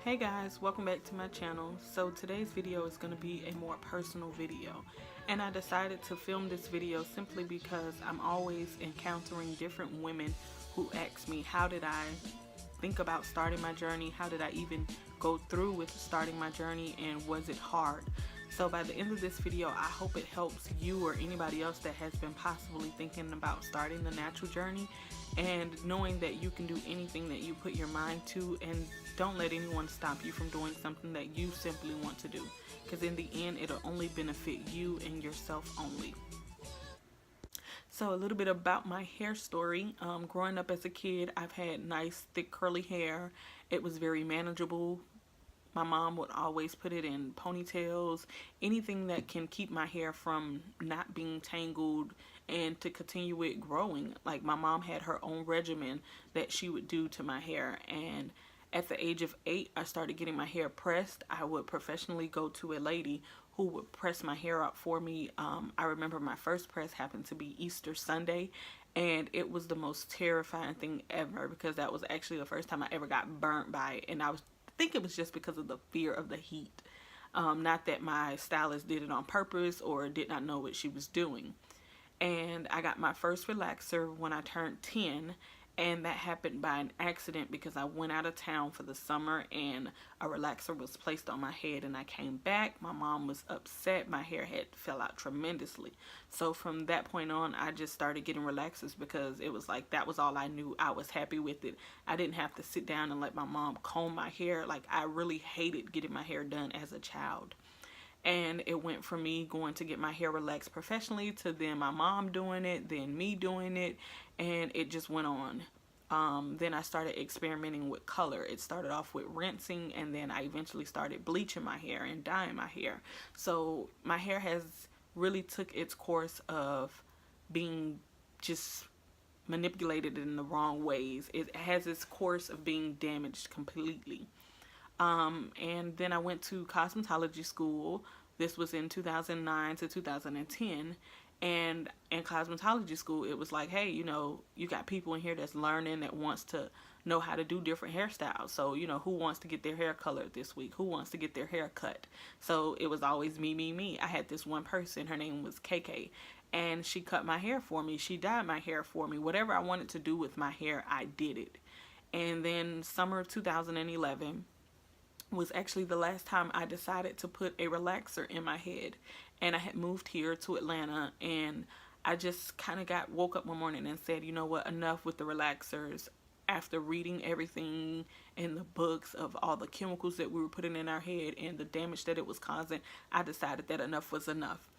Hey guys, welcome back to my channel. So today's video is going to be a more personal video, and I decided to film this video simply because I'm always encountering different women who ask me, how did I think about starting my journey? How did I even go through with starting my journey, and was it hard? So by the end of this video, I hope it helps you or anybody else that has been possibly thinking about starting the natural journey, and knowing that you can do anything that you put your mind to, and don't let anyone stop you from doing something that you simply want to do, because in the end it'll only benefit you and yourself only. So a little bit about my hair story. Growing up as a kid, I've had nice thick curly hair. It was very manageable. My mom would always put it in ponytails, anything that can keep my hair from not being tangled and to continue it growing. Like, my mom had her own regimen that she would do to my hair, and at the age of 8 I started getting my hair pressed. I would professionally go to a lady who would press my hair out for me. I remember my first press happened to be Easter Sunday, and it was the most terrifying thing ever, because that was actually the first time I ever got burnt by it, and I think it was just because of the fear of the heat. Not that my stylist did it on purpose or did not know what she was doing. And I got my first relaxer when I turned 10, and that happened by an accident because I went out of town for the summer and a relaxer was placed on my head, and I came back. My mom was upset. My hair had fell out tremendously. So from that point on, I just started getting relaxers because it was like that was all I knew. I was happy with it. I didn't have to sit down and let my mom comb my hair. Like, I really hated getting my hair done as a child. And it went from me going to get my hair relaxed professionally to then my mom doing it, then me doing it, and it just went on. Then I started experimenting with color. It started off with rinsing, and then I eventually started bleaching my hair and dyeing my hair. So my hair has really took its course of being just manipulated in the wrong ways. It has its course of being damaged completely. And then I went to cosmetology school. This was in 2009 to 2010. And in cosmetology school, it was like, hey, you got people in here that's learning, that wants to know how to do different hairstyles. So, who wants to get their hair colored this week? Who wants to get their hair cut? So it was always me, me, me. I had this one person, her name was KK, and she cut my hair for me. She dyed my hair for me. Whatever I wanted to do with my hair, I did it. And then summer of 2011 was actually the last time I decided to put a relaxer in my head. And I had moved here to Atlanta, and I just kind of woke up one morning and said, you know what, enough with the relaxers. After reading everything in the books of all the chemicals that we were putting in our head and the damage that it was causing, I decided that enough was enough.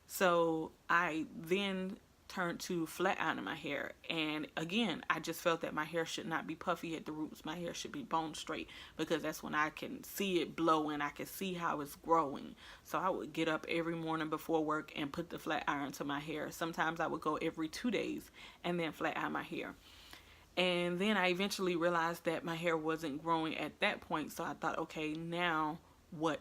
So I then turned to flat ironing my hair, and again I just felt that my hair should not be puffy at the roots. My hair should be bone straight, because that's when I can see it blowing. I can see how it's growing. So I would get up every morning before work and put the flat iron to my hair. Sometimes I would go every 2 days and then flat iron my hair. And then I eventually realized that my hair wasn't growing at that point, so I thought, okay, now what?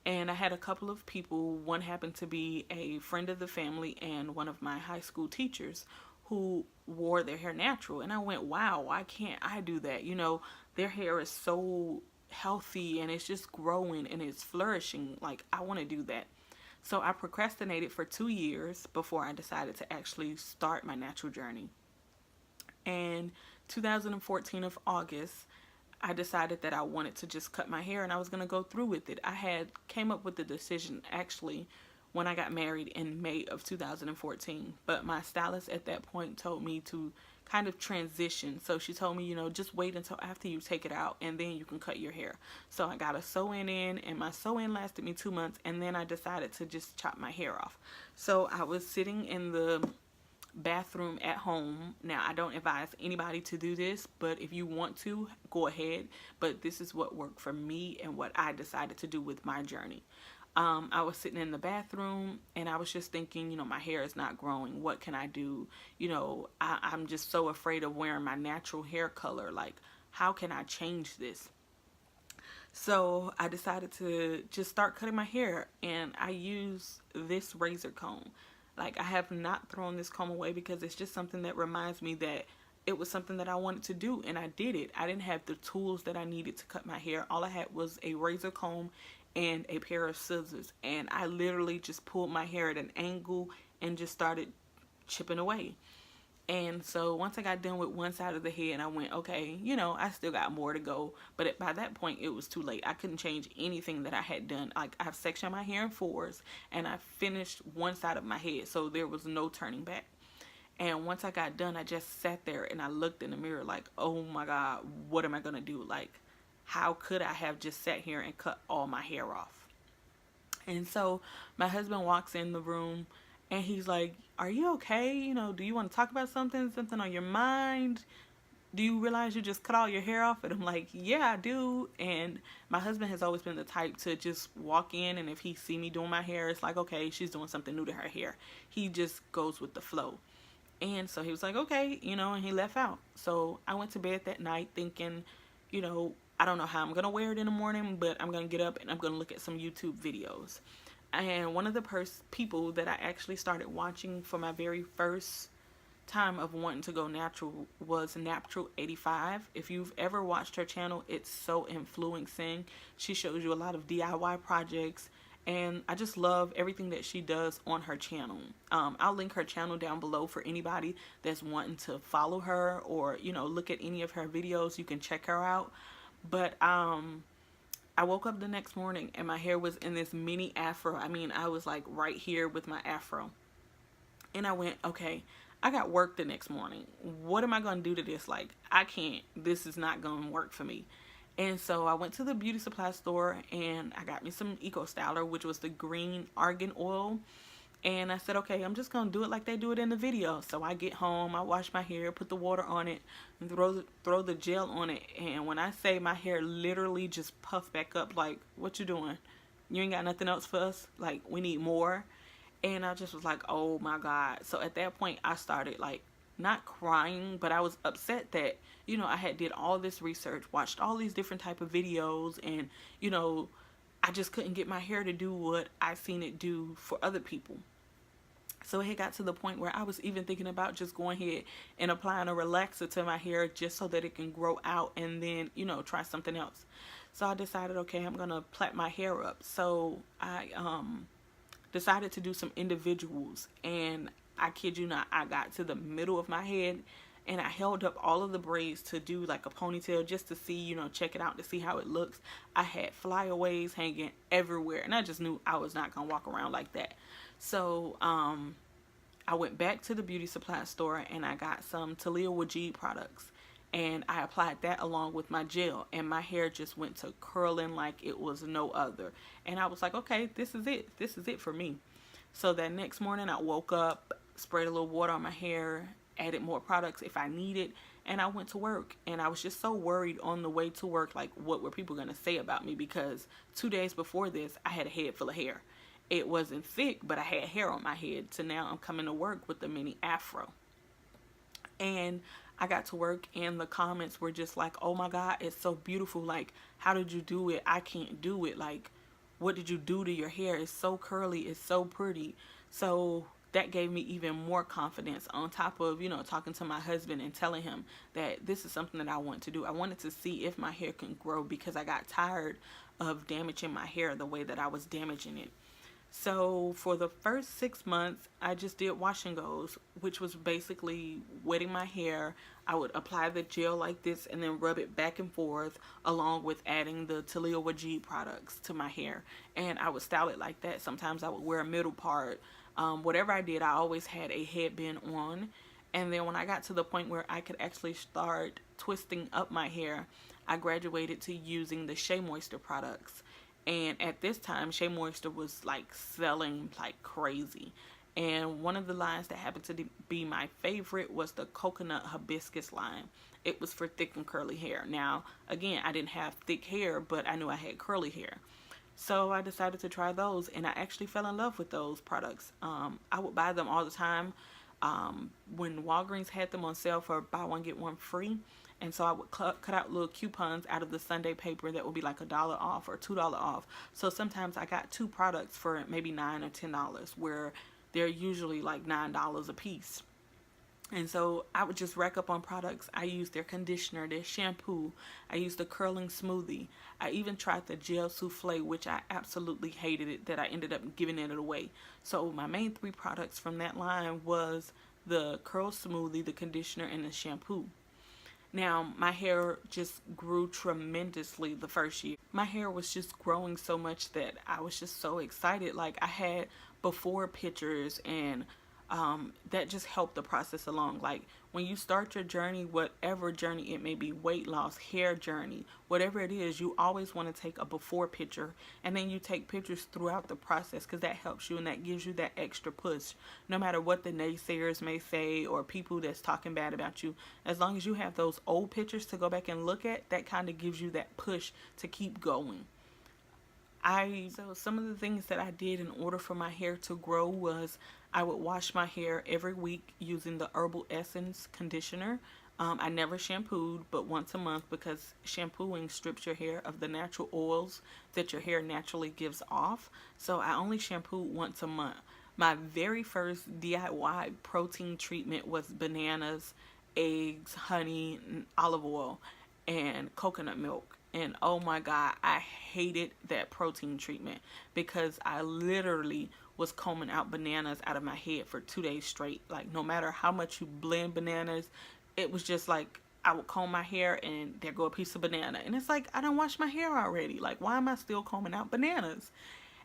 And I had a couple of people. One happened to be a friend of the family and one of my high school teachers who wore their hair natural. And I went, wow, why can't I do that? Their hair is so healthy and it's just growing and it's flourishing. Like, I want to do that. So I procrastinated for 2 years before I decided to actually start my natural journey. And 2014 of August, I decided that I wanted to just cut my hair and I was going to go through with it. I had came up with the decision actually when I got married in May of 2014. But my stylist at that point told me to kind of transition. So she told me, just wait until after you take it out and then you can cut your hair. So I got a sew-in and my sew-in lasted me 2 months, and then I decided to just chop my hair off. So I was sitting in the bathroom at home. Now, I don't advise anybody to do this, but if you want to, go ahead. But this is what worked for me and what I decided to do with my journey. I was sitting in the bathroom and I was just thinking, my hair is not growing. What can I do? I'm just so afraid of wearing my natural hair color. Like, how can I change this? So I decided to just start cutting my hair, and I use this razor comb. Like, I have not thrown this comb away because it's just something that reminds me that it was something that I wanted to do, and I did it. I didn't have the tools that I needed to cut my hair. All I had was a razor comb and a pair of scissors, and I literally just pulled my hair at an angle and just started chipping away. And so once I got done with one side of the head, I went, okay, I still got more to go. But by that point, it was too late. I couldn't change anything that I had done. Like, I've sectioned my hair in fours, and I finished one side of my head, so there was no turning back. And once I got done, I just sat there and I looked in the mirror like, oh my God, what am I going to do? Like, how could I have just sat here and cut all my hair off? And so my husband walks in the room and he's like, are you okay? Do you want to talk about something on your mind? Do you realize you just cut all your hair off? And I'm like, yeah, I do. And my husband has always been the type to just walk in, and if he see me doing my hair, it's like, okay, she's doing something new to her hair. He just goes with the flow. And so he was like, okay, and he left out. So I went to bed that night thinking, I don't know how I'm going to wear it in the morning, but I'm going to get up and I'm going to look at some YouTube videos. And one of the people that I actually started watching for my very first time of wanting to go natural was Naptrual85. If you've ever watched her channel, it's so influencing. She shows you a lot of DIY projects, and I just love everything that she does on her channel. I'll link her channel down below for anybody that's wanting to follow her or, look at any of her videos. You can check her out. But I woke up the next morning and my hair was in this mini afro. I mean, I was like right here with my afro. And I went, okay, I got work the next morning. What am I going to do to this? Like, I can't. This is not going to work for me. And so I went to the beauty supply store and I got me some Eco Styler, which was the green argan oil. And I said, okay, I'm just going to do it like they do it in the video. So I get home, I wash my hair, put the water on it, and throw the gel on it. And when I say my hair literally just puffed back up, like, what you doing? You ain't got nothing else for us? Like, we need more. And I just was like, oh my God. So at that point, I started like, not crying, but I was upset that, I had did all this research, watched all these different type of videos, and, I just couldn't get my hair to do what I seen it do for other people. So it got to the point where I was even thinking about just going ahead and applying a relaxer to my hair just so that it can grow out and then, try something else. So I decided, okay, I'm going to plait my hair up. So I decided to do some individuals, and I kid you not, I got to the middle of my head and I held up all of the braids to do like a ponytail just to see, check it out to see how it looks. I had flyaways hanging everywhere, and I just knew I was not going to walk around like that. So I went back to the beauty supply store and I got some Taliah Waajid products, and I applied that along with my gel, and my hair just went to curling like it was no other. And I was like, okay, this is it for me. So that next morning I woke up, sprayed a little water on my hair, added more products if I needed, and I went to work. And I was just so worried on the way to work, like, what were people going to say about me? Because 2 days before this, I had a head full of hair. It wasn't thick, but I had hair on my head. So now I'm coming to work with the mini afro. And I got to work and the comments were just like, oh my God, it's so beautiful. Like, how did you do it? I can't do it. Like, what did you do to your hair? It's so curly. It's so pretty. So that gave me even more confidence, on top of, talking to my husband and telling him that this is something that I want to do. I wanted to see if my hair can grow because I got tired of damaging my hair the way that I was damaging it. So for the first 6 months, I just did wash and goes, which was basically wetting my hair. I would apply the gel like this and then rub it back and forth, along with adding the Taliah Waajid products to my hair. And I would style it like that. Sometimes I would wear a middle part. Whatever I did, I always had a headband on. And then when I got to the point where I could actually start twisting up my hair, I graduated to using the Shea Moisture products. And at this time, Shea Moisture was like selling like crazy. And one of the lines that happened to be my favorite was the coconut hibiscus line. It was for thick and curly hair. Now, again, I didn't have thick hair, but I knew I had curly hair. So I decided to try those, and I actually fell in love with those products. I would buy them all the time. When Walgreens had them on sale for buy one, get one free. And so I would cut out little coupons out of the Sunday paper that would be like $1 off or $2 off. So sometimes I got 2 products for maybe $9 or $10, where they're usually like $9 a piece. And so I would just rack up on products. I used their conditioner, their shampoo. I used the curling smoothie. I even tried the gel souffle, which I absolutely hated it, that I ended up giving it away. So my main three products from that line was the curl smoothie, the conditioner, and the shampoo. Now, my hair just grew tremendously the first year. My hair was just growing so much that I was just so excited. Like, I had before pictures, and that just helped the process along. Like, when you start your journey, whatever journey it may be, weight loss, hair journey, whatever it is, you always want to take a before picture, and then you take pictures throughout the process, because that helps you and that gives you that extra push. No matter what the naysayers may say or people that's talking bad about you, as long as you have those old pictures to go back and look at, that kind of gives you that push to keep going. So some of the things that I did in order for my hair to grow was I would wash my hair every week using the Herbal Essence conditioner. I never shampooed, but once a month, because shampooing strips your hair of the natural oils that your hair naturally gives off. So I only shampooed once a month. My very first DIY protein treatment was bananas, eggs, honey, and olive oil, and coconut milk. And oh my God, I hated that protein treatment because I literally was combing out bananas out of my head for 2 days straight. Like, no matter how much you blend bananas, it was just like I would comb my hair and there go a piece of banana. And it's like, I don't wash my hair already. Like, why am I still combing out bananas?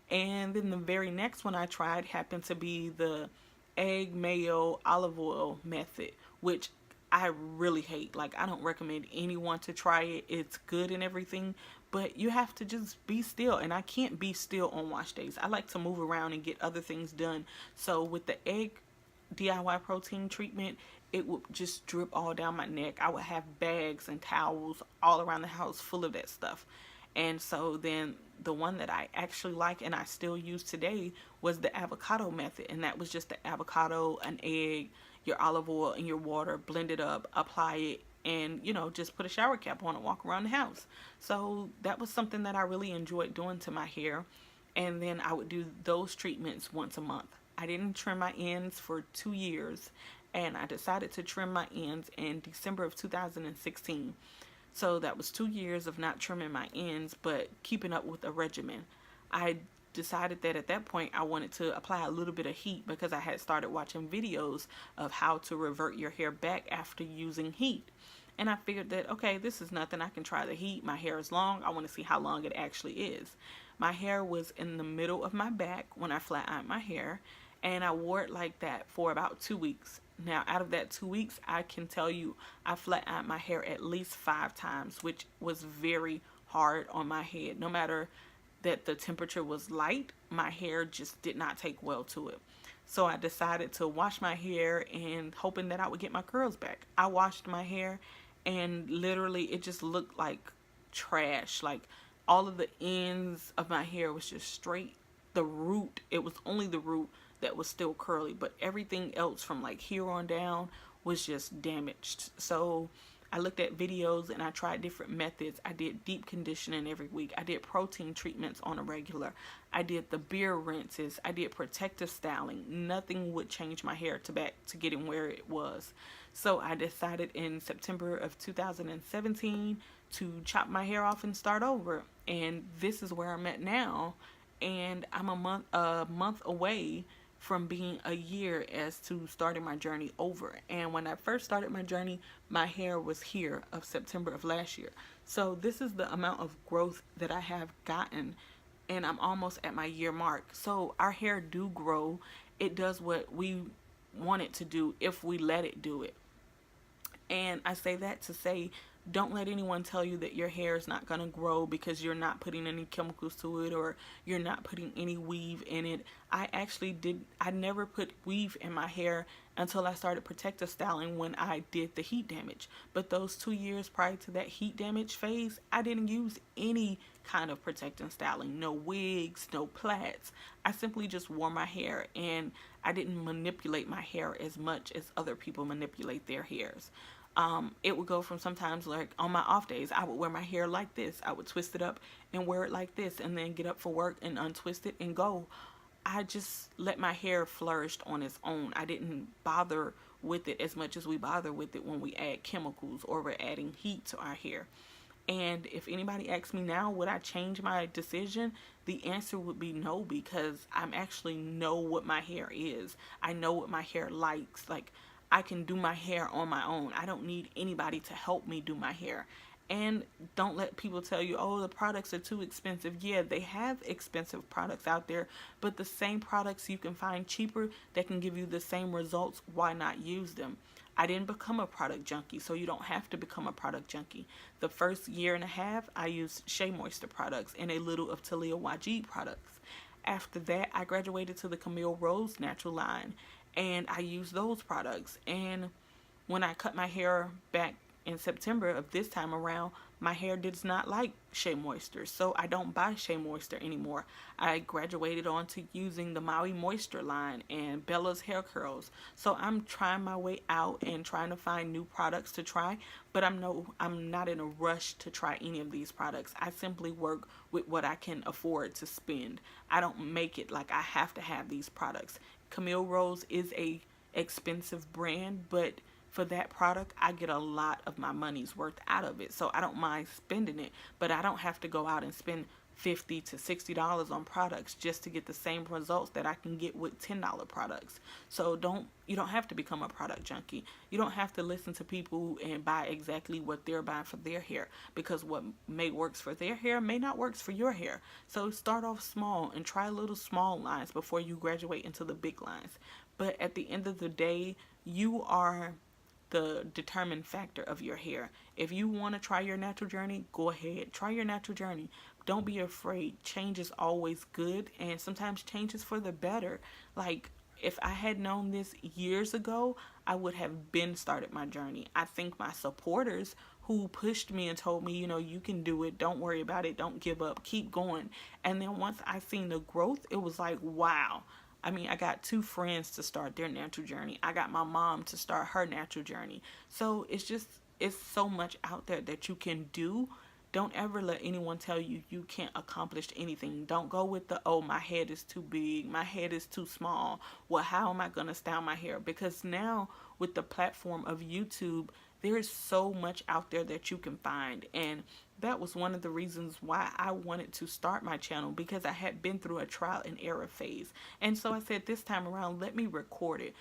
And then the very next one I tried happened to be the egg, mayo, olive oil method, which I really hate. Like, I don't recommend anyone to try it. It's good and everything, but you have to just be still. And I can't be still on wash days. I like to move around and get other things done. So with the egg DIY protein treatment, it would just drip all down my neck. I would have bags and towels all around the house full of that stuff. And so then the one that I actually like and I still use today was the avocado method. And that was just the avocado, an egg, your olive oil, and your water, blend it up, apply it, and, you know, just put a shower cap on and walk around the house. So that was something that I really enjoyed doing to my hair. And then I would do those treatments once a month. I didn't trim my ends for 2 years, and I decided to trim my ends in December of 2016. So that was 2 years of not trimming my ends, but keeping up with a regimen. I decided that at that point I wanted to apply a little bit of heat because I had started watching videos of how to revert your hair back after using heat. And I figured that, okay, this is nothing. I can try the heat. My hair is long. I want to see how long it actually is. My hair was in the middle of my back when I flat ironed my hair, and I wore it like that for about 2 weeks. Now, out of that 2 weeks, I can tell you I flat ironed my hair at least 5 times, which was very hard on my head. No matter that the temperature was light, my hair just did not take well to it. So I decided to wash my hair and hoping that I would get my curls back. I washed my hair and literally it just looked like trash. Like, all of the ends of my hair was just straight. The root, it was only the root that was still curly, but everything else from like here on down was just damaged. So I looked at videos and I tried different methods. I did deep conditioning every week. I did protein treatments on a regular. I did the beer rinses. I did protective styling. Nothing would change my hair to getting where it was. So I decided in September of 2017 to chop my hair off and start over. And this is where I'm at now. And I'm a month away from being a year as to starting my journey over. And when I first started my journey, my hair was here of September of last year. So this is the amount of growth that I have gotten, and I'm almost at my year mark. So our hair do grow. It does what we want it to do if we let it do it. And I say that to say, don't let anyone tell you that your hair is not going to grow because you're not putting any chemicals to it or you're not putting any weave in it. I never put weave in my hair until I started protective styling when I did the heat damage. But those 2 years prior to that heat damage phase, I didn't use any kind of protective styling. No wigs, no plaits. I simply just wore my hair, and I didn't manipulate my hair as much as other people manipulate their hairs. It would go from sometimes, like on my off days, I would wear my hair like this. I would twist it up and wear it like this, and then get up for work and untwist it and go. I just let my hair flourish on its own. I didn't bother with it as much as we bother with it when we add chemicals or we're adding heat to our hair. And if anybody asks me now, would I change my decision? The answer would be no, because I'm actually know what my hair is. I know what my hair likes. Like, I can do my hair on my own. I don't need anybody to help me do my hair. And don't let people tell you, oh, the products are too expensive. Yeah, they have expensive products out there, but the same products you can find cheaper that can give you the same results, why not use them? I didn't become a product junkie, so you don't have to become a product junkie. The first year and a half, I used Shea Moisture products and a little of Taliah Waajid products. After that, I graduated to the Camille Rose natural line, and I used those products. And when I cut my hair back in September of this time around, my hair does not like Shea Moisture, so I don't buy Shea Moisture anymore. I graduated on to using the Maui Moisture line and Bella's hair curls. So I'm trying my way out and trying to find new products to try, but I'm not in a rush to try any of these products. I simply work with what I can afford to spend. I don't make it like I have to have these products. Camille Rose is a expensive brand, but for that product, I get a lot of my money's worth out of it. So I don't mind spending it, but I don't have to go out and spend $50 to $60 on products just to get the same results that I can get with $10 products. So you don't have to become a product junkie. You don't have to listen to people and buy exactly what they're buying for their hair, because what may works for their hair may not works for your hair. So start off small and try little small lines before you graduate into the big lines. But at the end of the day, you are the determined factor of your hair. If you want to try your natural journey, go ahead. Try your natural journey. Don't be afraid. Change is always good, and sometimes change is for the better. Like, if I had known this years ago, I would have been started my journey. I think my supporters who pushed me and told me, you can do it. Don't worry about it. Don't give up. Keep going. And then once I seen the growth, it was like, wow. I mean, I got 2 friends to start their natural journey. I got my mom to start her natural journey. So it's so much out there that you can do. Don't ever let anyone tell you you can't accomplish anything. Don't go with the, oh, my head is too big, my head is too small. Well, how am I going to style my hair? Because now with the platform of YouTube, there is so much out there that you can find. And that was one of the reasons why I wanted to start my channel, because I had been through a trial and error phase. And so I said, this time around, let me record it.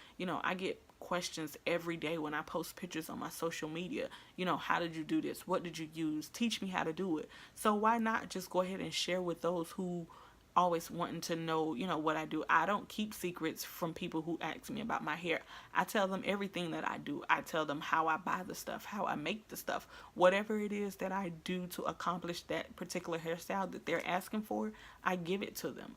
I get questions every day when I post pictures on my social media. How did you do this? What did you use? Teach me how to do it. So why not just go ahead and share with those who always wanting to know, what I do. I don't keep secrets from people who ask me about my hair. I tell them everything that I do. I tell them how I buy the stuff, how I make the stuff, whatever it is that I do to accomplish that particular hairstyle that they're asking for, I give it to them.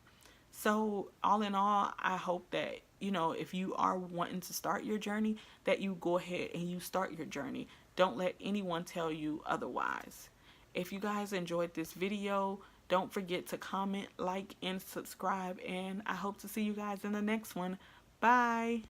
So all in all, I hope that, if you are wanting to start your journey, that you go ahead and you start your journey. Don't let anyone tell you otherwise. If you guys enjoyed this video, don't forget to comment, like, and subscribe. And I hope to see you guys in the next one. Bye.